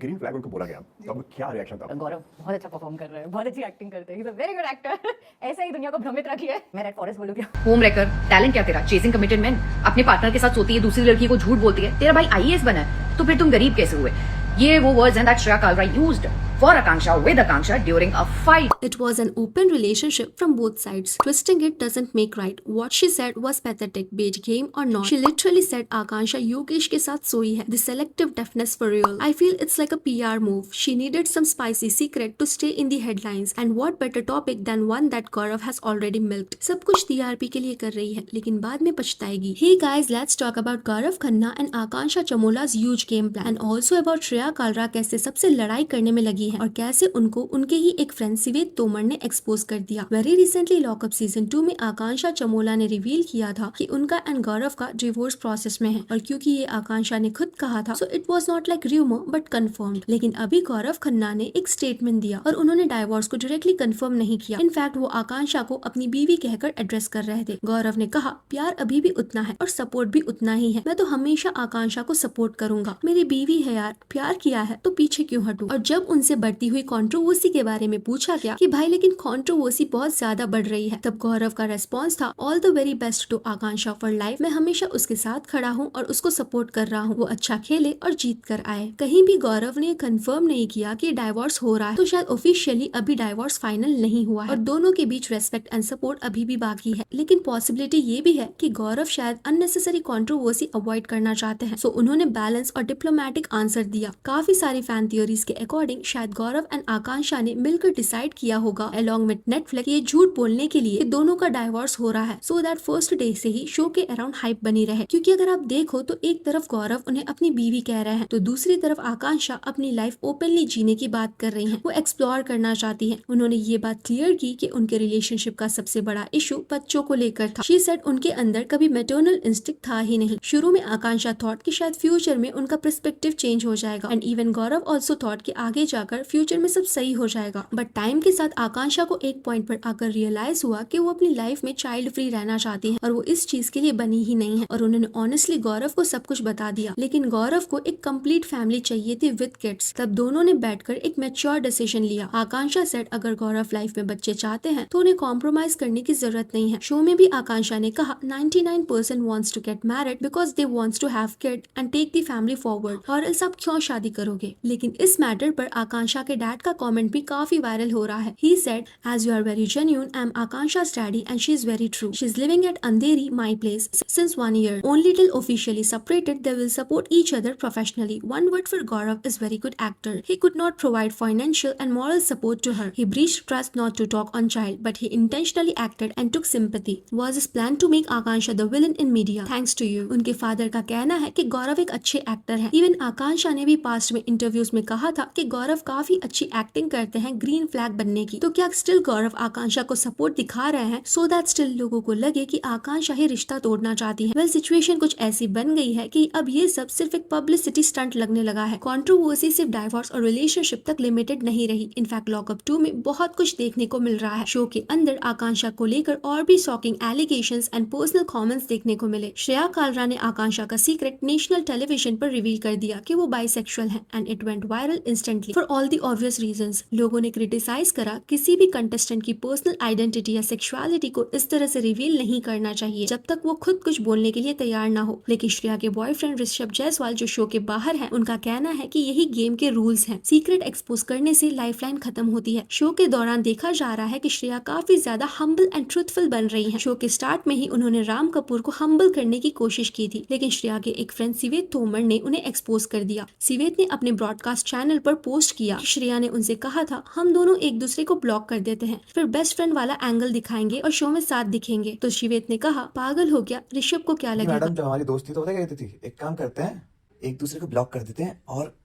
Green flag उनको बोला गया, तो अब क्या रिएक्शन था? गौरव बहुत अच्छा परफॉर्म कर रहा है, बहुत अच्छी एक्टिंग करते हैं, he is a very good actor. ऐसे ही दुनिया को भ्रमित रखिए। मैं रेड फॉरेस्ट बोलूं क्या? होम रेकर, टैलेंट क्या तेरा? चेजिंग कमिटेड मैन, अपने पार्टनर के साथ सोती है, दूसरी लड़की को झूठ बोलती है। तेरा भाई आईएएस बना है, तो फिर तुम गरीब कैसे हुए? ये वो वर्ड्स हैं that Shreya Kalra used for Akanksha with Akanksha during a fight. It was an open relationship from both sides. Twisting it doesn't make right. What she said was pathetic, be it game or not. She literally said Akansha Yogesh के साथ सोई है. The selective deafness for real. I feel it's like a PR move. She needed some spicy secret to stay in the headlines. And what better topic than one that Gaurav has already milked. सब कुछ TRP के लिए कर रही है, लेकिन बाद में पछताएगी. Hey guys, let's talk about Gaurav Khanna and Akansha Chamola's huge game plan. And also about Shreya Kalra कैसे सबसे लड़ाई करने में लगी है और कैसे उनको उनके ही एक फ्रेंड सिवेत तोमर ने एक्सपोज कर दिया। वेरी रिसेंटली लॉकअप सीजन 2 में आकांक्षा चमोला ने रिवील किया था कि उनका एंड गौरव का डिवोर्स प्रोसेस में है, और क्योंकि ये आकांक्षा ने खुद कहा था, so it was not like rumour but confirmed. लेकिन अभी गौरव खन्ना ने एक स्टेटमेंट दिया और उन्होंने डाइवोर्स को डायरेक्टली कंफर्म नहीं किया। इनफैक्ट वो आकांक्षा को अपनी बीवी कहकर एड्रेस कर रहे थे। गौरव ने कहा, प्यार अभी भी उतना है और सपोर्ट भी उतना ही है। मैं तो हमेशा आकांक्षा को सपोर्ट करूंगा, मेरी बीवी है यार, प्यार किया है तो पीछे क्यों हटूं। और जब उनसे बढ़ती हुई कंट्रोवर्सी के बारे में पूछा गया कि भाई लेकिन कंट्रोवर्सी बहुत ज्यादा बढ़ रही है, तब गौरव का रेस्पॉन्स था, all the very best to Akanksha for life. मैं हमेशा उसके साथ खड़ा हूँ और उसको सपोर्ट कर रहा हूँ, वो अच्छा खेले और जीत कर आए। कहीं भी गौरव ने कंफर्म नहीं किया कि डाइवोर्स हो रहा है, तो शायद ऑफिशियली अभी डाइवोर्स फाइनल नहीं हुआ है और दोनों के बीच रेस्पेक्ट एंड सपोर्ट अभी भी बाकी है। लेकिन पॉसिबिलिटी ये भी है कि गौरव शायद अननेसेसरी कंट्रोवर्सी अवॉइड करना चाहते हैं, सो उन्होंने बैलेंस और डिप्लोमेटिक आंसर दिया। काफी सारी फैन थियोरीज के अकॉर्डिंग शायद गौरव एंड आकांक्षा ने मिलकर डिसाइड किया होगा अलॉन्ग विद नेटफ्लिक्स ये झूठ बोलने के लिए कि दोनों का डाइवोर्स हो रहा है, सो दैट फर्स्ट डे से ही शो के अराउंड हाइप बनी रहे। क्योंकि अगर आप देखो तो एक तरफ गौरव उन्हें अपनी बीवी कह रहे हैं, तो दूसरी तरफ आकांक्षा अपनी लाइफ ओपनली जीने की बात कर रही हैं, वो एक्सप्लोर करना चाहती हैं। उन्होंने ये बात क्लियर की कि उनके रिलेशनशिप का सबसे बड़ा इशू बच्चों को लेकर था। शी सेड उनके अंदर कभी मैटरनल इंस्टिंक्ट था ही नहीं। शुरू में आकांक्षा थॉट कि शायद फ्यूचर में उनका पर्सपेक्टिव चेंज हो जाएगा, and even Gaurav also thought कि आगे जाकर फ्यूचर में सब सही हो जाएगा। बट टाइम के साथ आकांक्षा को एक पॉइंट पर आकर रियलाइज हुआ कि वो अपनी लाइफ में चाइल्ड फ्री रहना चाहती है और वो इस चीज के लिए बनी ही नहीं है, और उन्होंने ऑनेस्टली गौरव को सब कुछ बता दिया। लेकिन गौरव को एक कंप्लीट फैमिली चाहिए थी विद किड्स। तब दोनों ने बैठकर एक मैच्योर डिसीजन लिया। आकांक्षा सेड अगर गौरव लाइफ में बच्चे चाहते हैं तो उन्हें कॉम्प्रोमाइज करने की जरूरत नहीं है। शो में भी आकांक्षा ने कहा 99% wants to get married because they wants to have kid and take the family forward, और एल्स आप क्यों शादी करोगे। लेकिन इस मैटर पर आकांक्षा के डैड का कमेंट भी काफी वायरल हो रहा है। He said, as you are very genuine, I am Akansha's daddy and she is very true. She is living at Andheri, my place, since 1 year. Only till officially separated, they will support each other professionally. One word for Gaurav is very good actor. He could not provide financial and moral support to her. He breached trust not to talk on child, but he intentionally acted and took sympathy. Was his plan to make Akansha the villain in media? Thanks to you. उनके father का कहना है कि गौरव एक अच्छे actor है। Even आकांक्षा ने भी पास्ट में इंटरव्यूज में कहा था कि गौरव काफी अच्छी एक्टिंग करते हैं ग्रीन फ्लैग बनने की। तो क्या स्टिल गौरव आकांक्षा को सपोर्ट दिखा रहे हैं सो दैट स्टिल लोगों को लगे कि आकांक्षा ही रिश्ता तोड़ना चाहती है? वेल, सिचुएशन कुछ ऐसी बन गई है कि अब ये सब सिर्फ एक पब्लिसिटी स्टंट लगने लगा है। कंट्रोवर्सी सिर्फ डाइवोर्स और रिलेशनशिप तक लिमिटेड नहीं रही। इनफैक्ट लॉकअप 2 में बहुत कुछ देखने को मिल रहा है। शो के अंदर आकांक्षा को लेकर और भी shocking allegations and personal comments देखने को मिले। श्रेया कालरा ने आकांक्षा का सीक्रेट नेशनल टेलीविजन पर रिवील कर दिया कि वो बाइसेक्सुअल है, and it went viral instantly for all the obvious reasons. लोगों ने क्रिटिसाइज करा किसी भी कंटेस्टेंट की पर्सनल आइडेंटिटी या सेक्सुअलिटी को इस तरह से रिवील नहीं करना चाहिए जब तक वो खुद कुछ बोलने के लिए तैयार ना हो। लेकिन श्रेया के बॉयफ्रेंड ऋषभ जायसवाल जो शो के बाहर हैं, उनका कहना है कि यही गेम के रूल्स हैं। सीक्रेट एक्सपोज करने से लाइफलाइन खत्म होती है। शो के दौरान देखा जा रहा है कि श्रेया काफी ज्यादा हम्बल एंड ट्रूथफुल बन रही है। शो के स्टार्ट में ही उन्होंने राम कपूर को हम्बल करने की कोशिश की थी, लेकिन श्रेया के एक फ्रेंड सिवेत तोमर ने उन्हें एक्सपोज कर दिया। सिवेत ने अपने ब्रॉडकास्ट चैनल पर पोस्ट किया कि श्रेया ने उनसे कहा था हम दोनों एक दूसरे को ब्लॉक कर देते हैं, फिर बेस्ट फ्रेंड वाला एंगल दिखाएंगे और शो में साथ दिखेंगे। तो शिवेत ने कहा पागल हो गया, ऋषभ को क्या लगेगा। मैडम, जब हमारी दोस्ती तो पता क्या कहती थी, एक काम करते हैं, एक दूसरे को ब्लॉक कर देते हैं और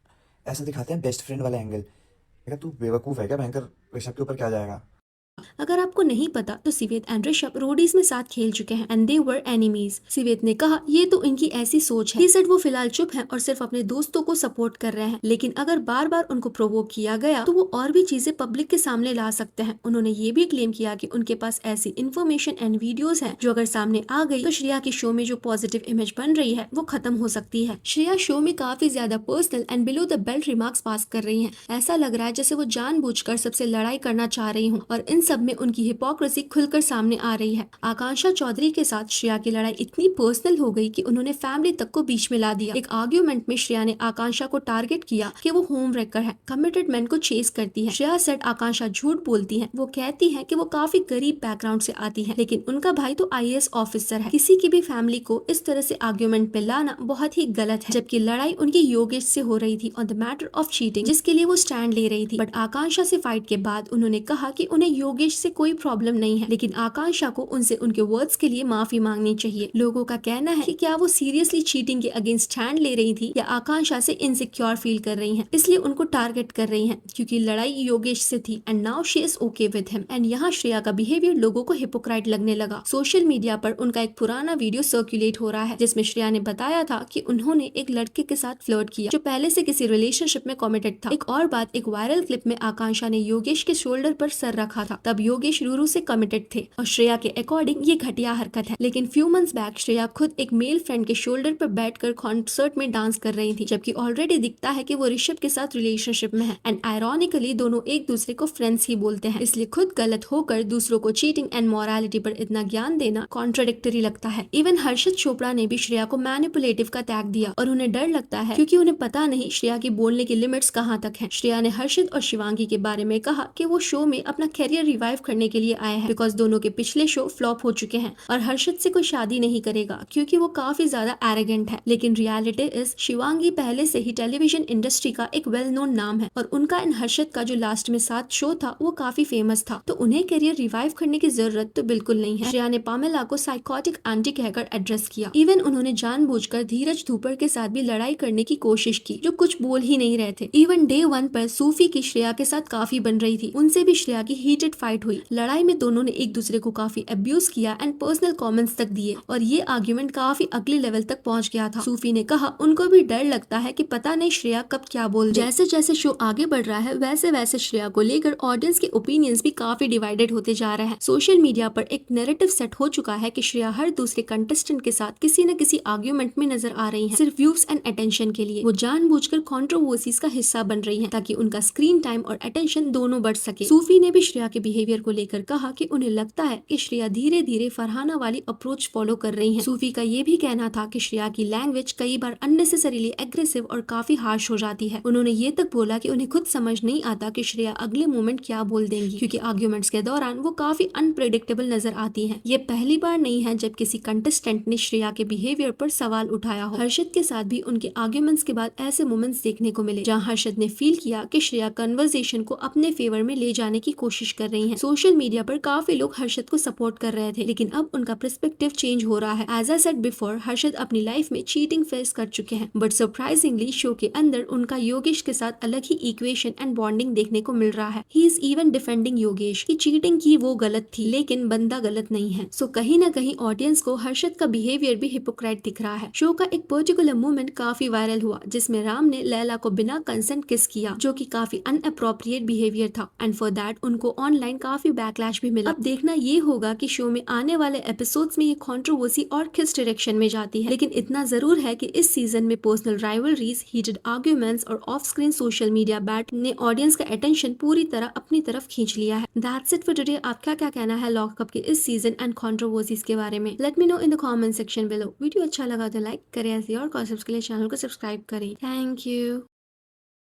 ऐसा दिखाते हैं बेस्ट फ्रेंड वाला एंगल। तू बेवकूफ है क्या भयंकर, ऋषभ के ऊपर क्या जाएगा। अगर आपको नहीं पता तो सिवेत एंड ऋषभ रोडीज में साथ खेल चुके हैं एंड दे वर एनिमीज। सिवेत ने कहा ये तो इनकी ऐसी सोच है। He said वो फिलहाल चुप हैं और सिर्फ अपने दोस्तों को सपोर्ट कर रहे हैं, लेकिन अगर बार बार उनको प्रोवोक किया गया तो वो और भी चीजें पब्लिक के सामने ला सकते हैं। उन्होंने ये भी क्लेम किया कि उनके पास ऐसी इन्फॉर्मेशन एंड वीडियोस हैं जो अगर सामने आ गई तो श्रेया के शो में जो पॉजिटिव इमेज बन रही है वो खत्म हो सकती है। श्रेया शो में काफी ज्यादा personal and below the belt remarks pass कर रही है। ऐसा लग रहा है जैसे वो जानबूझकर सबसे लड़ाई करना चाह रही हूँ और इन सब में उनकी हिपोक्रेसी खुलकर सामने आ रही है। आकांक्षा चौधरी के साथ श्रेया की लड़ाई इतनी पर्सनल हो गई कि उन्होंने फैमिली तक को बीच में ला दिया। एक आर्ग्यूमेंट में श्रेया ने आकांक्षा को टारगेट किया कि वो होम रेकर है, कमिटेड मैन को चेस करती है। श्रेया सेड आकांक्षा झूठ बोलती है। वो कहती है कि वो काफी गरीब बैकग्राउंड से आती है, लेकिन उनका भाई तो IAS ऑफिसर है। किसी की भी फैमिली को इस तरह से आर्ग्यूमेंट पे लाना बहुत ही गलत है। जबकि लड़ाई उनकी योगेश से हो रही थी on the matter of cheating, जिसके लिए वो स्टैंड ले रही थी। बट आकांक्षा से फाइट के बाद उन्होंने कहा कि उन्हें योगेश से कोई प्रॉब्लम नहीं है, लेकिन आकांक्षा को उनसे उनके वर्ड्स के लिए माफी मांगनी चाहिए। लोगों का कहना है कि क्या वो सीरियसली चीटिंग के अगेंस्ट स्टैंड ले रही थी या आकांक्षा से इनसिक्योर फील कर रही हैं, इसलिए उनको टारगेट कर रही हैं, क्योंकि लड़ाई योगेश से थी and now she is okay with him. And यहाँ श्रेया का बिहेवियर लोगों को हिपोक्राइट लगने लगा। सोशल मीडिया पर उनका एक पुराना वीडियो सर्कुलेट हो रहा है जिसमें श्रेया ने बताया था कि उन्होंने एक लड़के के साथ फ्लर्ट किया जो पहले से किसी रिलेशनशिप में कमिटेड था। एक और बात, एक वायरल क्लिप में आकांक्षा ने योगेश के शोल्डर पर सर रखा था, तब योगेश रूरू से कमिटेड थे और श्रेया के अकॉर्डिंग ये घटिया हरकत है। लेकिन फ्यू मंथ्स बैक श्रेया खुद एक मेल फ्रेंड के शोल्डर पर बैठकर कॉन्सर्ट में डांस कर रही थी, जबकि ऑलरेडी दिखता है कि वो ऋषभ के साथ रिलेशनशिप में है एंड आयरॉनिकली दोनों एक दूसरे को फ्रेंड्स ही बोलते हैं। इसलिए खुद गलत होकर दूसरों को चीटिंग एंड मोरालिटी पर इतना ज्ञान देना कॉन्ट्राडिक्टरी लगता है। इवन हर्षित चोपड़ा ने भी श्रेया को मैनिपुलेटिव का टैग दिया और उन्हें डर लगता है क्योंकि उन्हें पता नहीं श्रेया की बोलने की लिमिट्स कहाँ तक है। श्रेया ने हर्षित और शिवांगी के बारे में कहा कि वो शो में अपना कैरियर रिवाइव करने के लिए आए हैं बिकॉज दोनों के पिछले शो फ्लॉप हो चुके हैं और हर्षित से कोई शादी नहीं करेगा क्योंकि वो काफी ज्यादा एरोगेंट है। लेकिन रियलिटी इज शिवांगी पहले से ही टेलीविजन इंडस्ट्री का एक वेल नोन नाम है और उनका इन हर्षित का जो लास्ट में 7 शो था वो काफी फेमस था, तो उन्हें करियर रिवाइव करने की जरूरत तो बिल्कुल नहीं है। श्रेया ने पामेला को साइकोटिक आंटी कहकर एड्रेस किया। इवन उन्होंने जानबूझकर धीरज धूपर के साथ भी लड़ाई करने की कोशिश की जो कुछ बोल ही नहीं रहे थे। इवन डे 1 पर सूफी की श्रेया के साथ काफी बन रही थी, उनसे भी श्रेया की हीटेड फाइट हुई। लड़ाई में दोनों ने एक दूसरे को काफी अब्यूज किया एंड पर्सनल कमेंट्स तक दिए और ये आर्ग्यूमेंट काफी अगले लेवल तक पहुंच गया था। सूफी ने कहा उनको भी डर लगता है कि पता नहीं श्रेया कब क्या बोल दे। जैसे जैसे शो आगे बढ़ रहा है वैसे वैसे श्रेया को लेकर ऑडियंस के ओपिनियंस भी काफी डिवाइडेड होते जा रहे हैं। सोशल मीडिया पर एक नैरेटिव सेट हो चुका है कि श्रेया हर दूसरे कंटेस्टेंट के साथ किसी न किसी आर्ग्यूमेंट में नजर आ रही है, सिर्फ व्यूज एंड अटेंशन के लिए। वो जानबूझकर कंट्रोवर्सीज का हिस्सा बन रही है ताकि उनका स्क्रीन टाइम और अटेंशन दोनों बढ़ सके। सूफी ने भी श्रेया के बिहेवियर को लेकर कहा कि उन्हें लगता है कि श्रेया धीरे धीरे फरहाना वाली अप्रोच फॉलो कर रही है। सूफी का ये भी कहना था कि श्रेया की लैंग्वेज कई बार अननेसेसरीली एग्रेसिव और काफी हार्श हो जाती है। उन्होंने ये तक बोला कि उन्हें खुद समझ नहीं आता कि श्रेया अगले मोमेंट क्या बोल देंगी क्योंकि आर्ग्यूमेंट्स के दौरान वो काफी अनप्रेडिक्टेबल नजर आती हैं। ये पहली बार नहीं है जब किसी कंटेस्टेंट ने श्रेया के बिहेवियर पर सवाल उठाया हो। हर्षित के साथ भी उनके आर्ग्यूमेंट्स के बाद ऐसे मोमेंट्स देखने को मिले जहां हर्षित ने फील किया कि श्रेया कन्वर्सेशन को अपने फेवर में ले जाने की कोशिश कर रही है। सोशल मीडिया पर काफी लोग हर्षित को सपोर्ट कर रहे थे, लेकिन अब उनका पर्सपेक्टिव चेंज हो रहा है। एज आई सेड बिफोर, हर्षित अपनी लाइफ में चीटिंग फेस कर चुके हैं, बट सरप्राइजिंगली शो के अंदर उनका योगेश के साथ अलग ही इक्वेशन एंड बॉन्डिंग देखने को मिल रहा है। He is even defending Yogesh की चीटिंग की वो गलत थी लेकिन बंदा गलत नहीं है। सो कहीं ना कहीं ऑडियंस को हर्षित का बिहेवियर भी हिपोक्राइट दिख रहा है। शो का एक पर्टिकुलर मोमेंट काफी वायरल हुआ जिसमें राम ने लैला को बिना कंसेंट किस किया जो कि काफी अनअप्रोप्रिएट बिहेवियर था एंड फॉर दैट उनको ऑनलाइन काफी बैकलैश भी मिला। अब देखना ये होगा कि शो में आने वाले एपिसोड्स में ये कंट्रोवर्सी और किस डायरेक्शन में जाती है, लेकिन इतना जरूर है कि इस सीजन में पर्सनल राइवलरीज, हीटेड आर्ग्यूमेंट्स और of screen social media bat ने ऑडियंस का अटेंशन पूरी तरह अपनी तरफ खींच लिया है। That's it for today. आपका क्या कहना है लॉकअप के इस सीजन एंड कंट्रोवर्सीज के बारे में? Let me know in the comment section below. Video अच्छा लगा तो लाइक करें, ऐसी और गॉसिप्स के लिए चैनल को सब्सक्राइब करें। Thank you.